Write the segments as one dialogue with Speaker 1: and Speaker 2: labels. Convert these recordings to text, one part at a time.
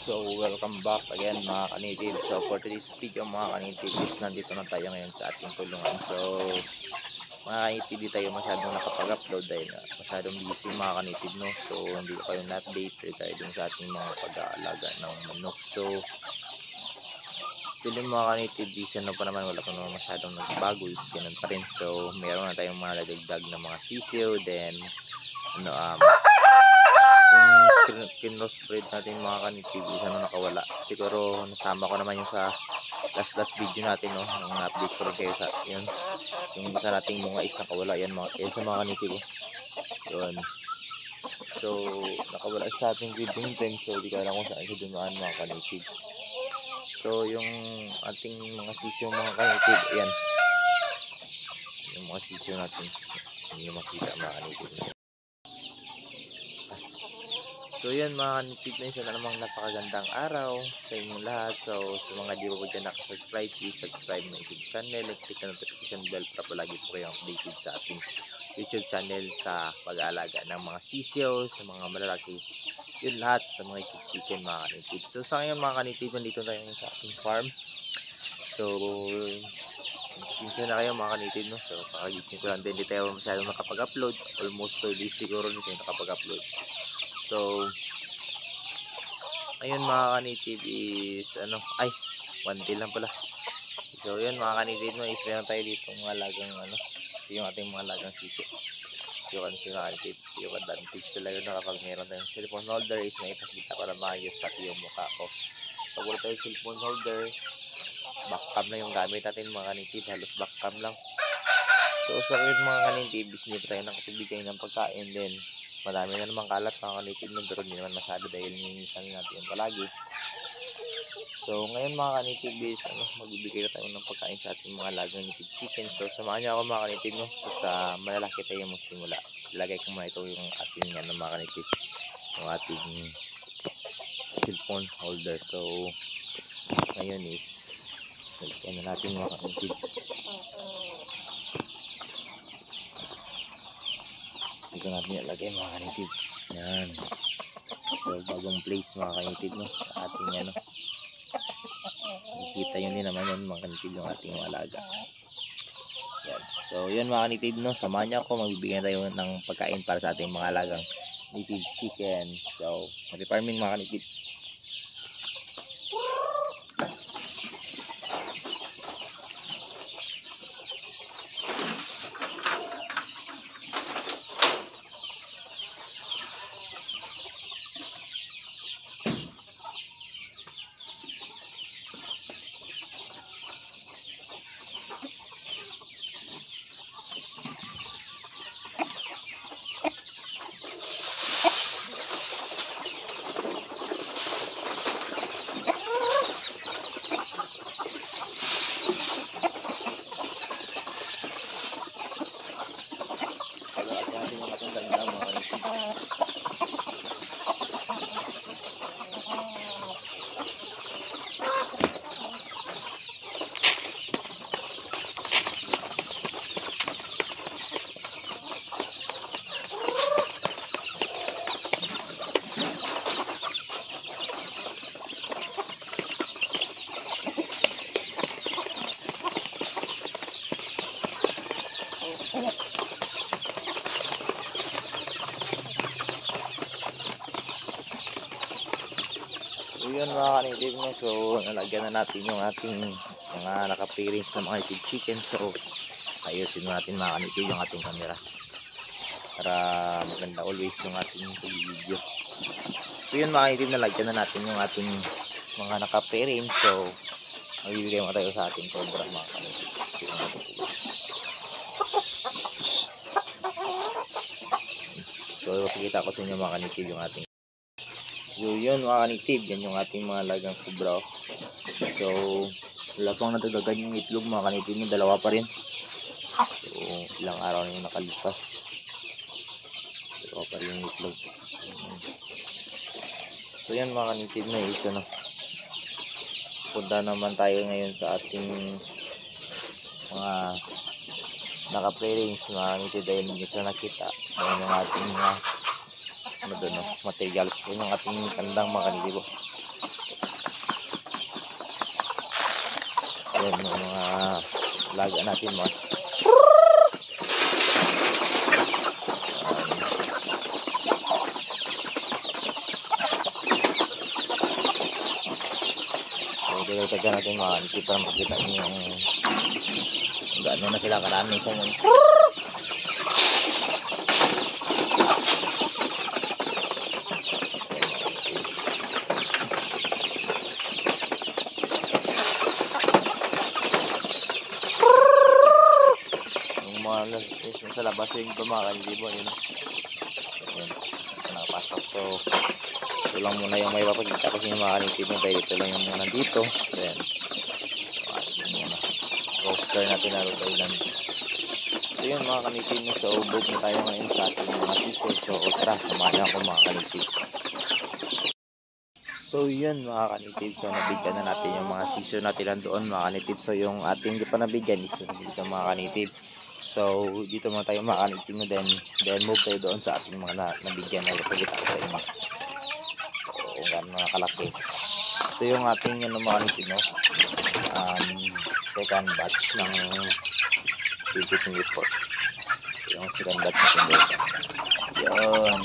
Speaker 1: So welcome back again mga kanitib. So for today's video mga kanitib, nandito na tayo ngayon sa ating kulungan. So mga kanitib, di tayo masyadong nakapag-upload dahil masyadong busy mga kanitib, no? So hindi ko kayo na-update regarding sa ating mga pag-aalaga ng manok. So tuloy mga kanitib, season na pa naman, wala pa naman masyadong nagbago, is ganun pa rin. So meron na tayong mga nadagdag na mga sisiyo, then yung kinospread natin mga kanitib, isa na nakawala. Siguro nasama ko naman yung sa last video natin, no, nung update ko rin kayo sa yun, yung isa nating mga is nakawala. Yan sa mga kanitib, yun. So nakawala sa ating breeding time, so di ka alam kung saan siya dumaan mga kanitib. So yung ating mga sisyo mga kanitib, ayan yung mga sisyo natin, hindi nyo makita mga kanitib. So yan mga kanitib, na isa na namang napakagandang araw sa inyong lahat. So sa mga di po dyan nakasubscribe, please subscribe my YouTube channel at click the notification bell para palagi po kayong updated sa ating YouTube channel sa pag-aalaga ng mga sisyo, sa mga malalaki, yun lahat sa mga chicken mga kanitib. So sa ngayon mga kanitib, nandito tayo sa ating farm. So pasensya na kayo mga kanitib, no? So pakagising ko lang din, di tayo masyadong nakapag-upload, almost 2 days siguro hindi tayo nakapag-upload. So ayun mga kanitib is 1 day lang pala. So yun mga kanitib, no, is meron tayo dito mga lagang yung ating mga lagang sisi. Yung mga kanitib, yung advantage talaga na kapag meron tayong cellphone holder is may ipakita para maayos pati yung mukha ko. Pag wala tayong cellphone holder, backcam na yung gamit natin mga kanitib, halos backcam lang. So sa ngayon mga kanitib, is hindi pa tayo nakatibigay ng pagkain, din marami na naman kalat mga kanitib, pero hindi naman masyado dahil ninisan natin yan palagi. So ngayon mga kanitib is magbibigay na tayo ng pagkain sa ating mga lagang native chicken. So samahan niyo ako mga kanitib, no? So sa malalaki tayo magsimula. Ilagay ko muna ito yung ating mga kanitib, yung ating cellphone holder. So ngayon is lagyan na natin mga kanitib. Dito natin ilagay mga kanitib. Yan. So bagong place mga kanitib, no? Ating nakikita yun din naman yun mga kanitib, yung ating alaga. Yan. So yun mga kanitib, no? Samahan niyo ako, magbibigyan tayo ng pagkain para sa ating mga alagang native chicken. So mag-farming mga kanitib. So yun mga kanitib, no? So nalagyan na natin yung ating mga naka-parents na mga native chicken. So ayusin natin mga kanitib yung ating camera para maganda always yung ating video. So yun mga kanitib, nalagyan na natin yung ating mga naka-parents. So magbibigay mo tayo sa ating cobra mga kanitib. So pakita ko sa inyo mga kanitib yung ating. So yun mga kanitib, yan yung ating mga lagang cobra. So wala pang natagagan yung itlog mga kanitib, yung dalawa pa rin. So ilang araw na yung nakalipas, dalawa pa rin yung itlog. So yan mga kanitib, na isa na punta naman tayo ngayon sa ating mga naka-pre-range mga kanitib, dahil hindi sila nakita dahil yung ating materials, yung ating kandang mga kanitib. Yan yung mga laga natin mga. Dagdagan natin mga kanitib para makita nyo yung gaano na sila karami sa yun. Yung mga sa labas yung mga kanitib yun. Yun, nakapasok. So ito lang muna yung may papagkita kasi yung mga kanitib mo dahil ito lang yung muna dito. Then roaster natin na Rhode so yun mga kanitib mo. So ubog na tayo ngayon sa ating mga sisig. So ultra samahan ako mga kanitib. So yun mga kanitib. So nabigyan na natin yung mga sisig natin lang doon mga kanitib. So yung ating di pa nabigyan is dito mga kanitib. So dito muna tayo mga kanitib mo. Then move tayo doon sa ating mga nabigyan na ipagkita sa inyo. Kung gano'n mga kalaki. Ito yung ating yung mga kanitib no? Second batch ng 2024. Yung second batch ng yun.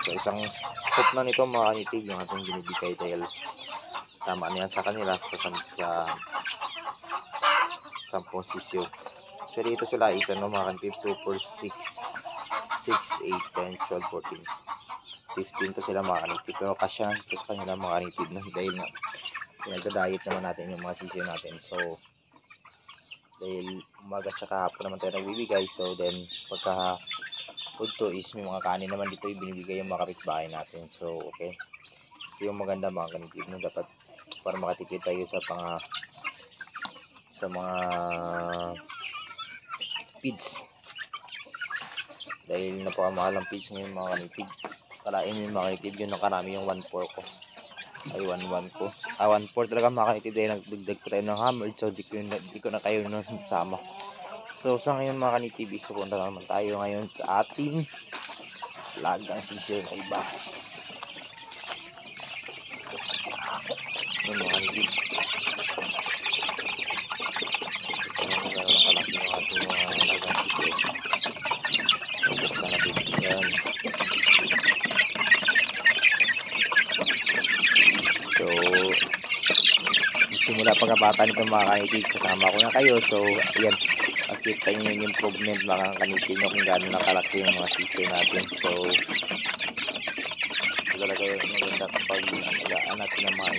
Speaker 1: So isang scoop na nito mga kanitib yung ating binibigay dahil tama na yan sa kanila sa 10 sisyo. Actually ito sila isa no mga kanitib 2, 4, 6, 8, 10, 12, 14, 15 to sila mga kanitib. Pero kasya ito sa kanila mga kanitib no? Dahil nga pinagdadayit naman natin yung mga sisiyo natin. So dahil umaga tsaka hapon naman tayo nagbibigay. So then pagka food to is may mga kanin naman dito ibinibigay yung mga kapitbahay natin. So okay, ito yung maganda mga kanitib no? Dapat para makatipid tayo sa mga feeds dahil napakamahal ang feeds ngayon mga kanitib. Kalain yung mga kanitib yun nakarami yung 1/4 ko ay 1/1 ko 1/4 talaga mga kanitib dahil nagdagdag ko tayo ng hammer. So di ko na kayo nun sama. So sa ngayon mga kanitib is pupunta naman tayo ngayon sa ating lagang sisiyo na iba. Yung mga kanitib kalaki yung ating mga lagang sisiyo. Buksan natin yan. So simula pagkabata nito mga kanitib kasama ko na kayo. So ayan, makita nyo yung improvement mga kanitib nyo kung gano'n nakalaki yung mga sisiyo natin. So talaga yung maganda kapag nalagaan natin ng mga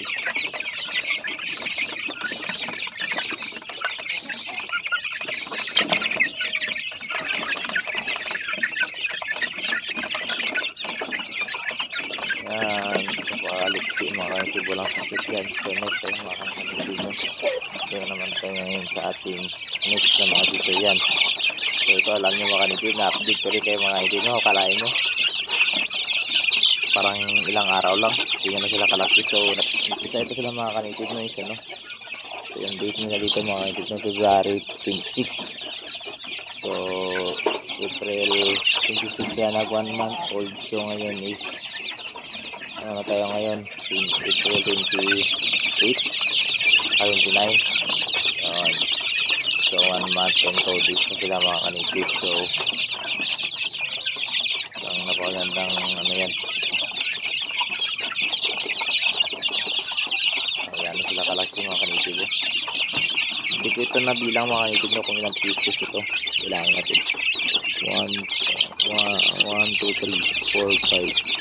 Speaker 1: aliksi mga kanitib walang sakit yan. So next time mga kanitib mo kaya naman tayo ngayon sa ating next na mga sisiyo yan. So ito alam nyo mga kanitib na update ko rin kayo mga kanitib no? Kalain nyo parang ilang araw lang tingnan na sila kalaki. So isa ito sila mga kanitib no? Isa no? So yung date nila dito mga kanitib no? February 26. So April 26 yan nag 1 month old. So ngayon is ano tayo ngayon April 28 29 yun. So 1 month and 2 days na sila mga kanitib. So ang napakagandang ano yan. Ayan na sila kalaki mga kanitib. Hindi ko ito nabilang mga kanitib no, kung ilang pieces ito. Bilangin natin 1, 2, 3, 4, 5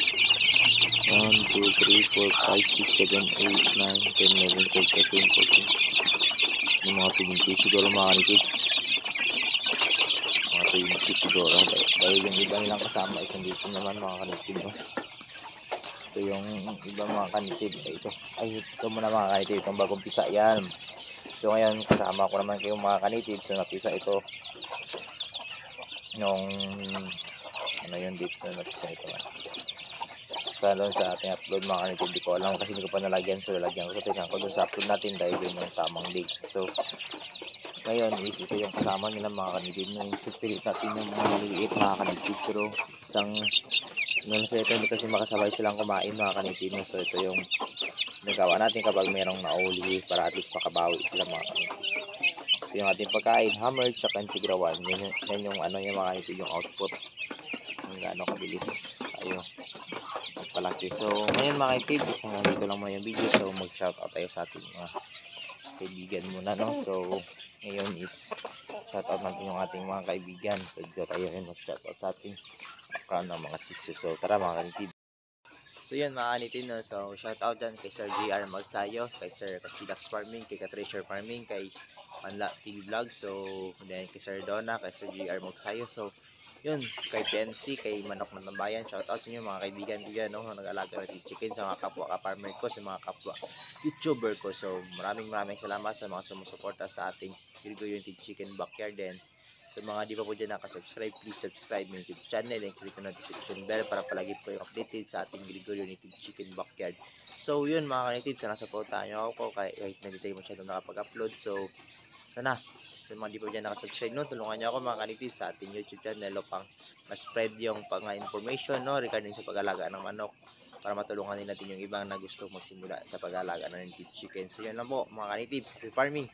Speaker 1: 1, 2, 3, 4, 5, 6, 7, 8, 9, 10, 11, 12, 13, 14 yung mga 20 siguro mga kanitib. Mga 20 siguro dahil yung iba nilang kasama is nandito naman mga kanitib no? Ito yung iba mga kanitib ito muna mga kanitib itong bagong pisa yan. So ngayon kasama ko naman kayong mga kanitib. So napisa ito nung ano yun dito napisa ito doon sa ating upload mga kanitib. Hindi ko alam kasi hindi ko pa nalagyan. So lalagyan ko sa tingnan ko doon sa upload natin dahil yun yung tamang date. So ngayon is isa yung kasama nila mga kanitib no? Isipilit natin yung mga maliliit mga kanitib. Pero isang nasa ito hindi kasi makasabay silang kumain mga kanitib no? So ito yung nagawa natin kapag mayroong nauli para at least makabawi sila mga kanitib. So yung ating pagkain, hammer tsaka Integra 1, yan yung ano yung mga kanitib, yung output kung gaano kabilis tayo magpalaki. So ngayon mga kanitib, isang dito lang muna yung video. So mag shoutout tayo sa ating mga kaibigan muna, no? So ngayon is shoutout natin yung ating mga kaibigan. So dito tayo rin mag shoutout sa ating account ng mga sisyo. So tara mga kanitib. So yan mga kanitib, no? So shoutout dyan kay Sir JR Magsayo, kay Sir Kachidax Farming, kay Katreasure Farming, kay Panla TV Vlog. So then kay Sir Donna, kay Sir JR Magsayo. So yun, kay PNC, kay Manok ng Tambayan, shoutout sa inyo mga kaibigan ko dyan, no? Nag-alaga ng chicken, sa mga kapwa ka-farmer ko, sa mga kapwa YouTuber ko. So maraming salamat sa mga sumusuporta sa ating Gregorio United Chicken Backyard. Then sa mga di pa po dyan nakasubscribe, please subscribe my YouTube channel and click the notification bell para palagi po yung updated sa ating Gregorio United Chicken Backyard. So yun mga kanitib, sana supportahan nyo ako kahit na di tayo masyadong nakapag-upload. So sana sa mga di pa dyan nakasubscribe, no, tulungan nyo ako mga kanitib sa ating YouTube channel upang ma-spread yung information, no, regarding sa pag-alaga ng manok para matulungan din natin yung ibang na gusto magsimula sa pag-alaga ng native chicken. So yun lang po mga kanitib, free farming.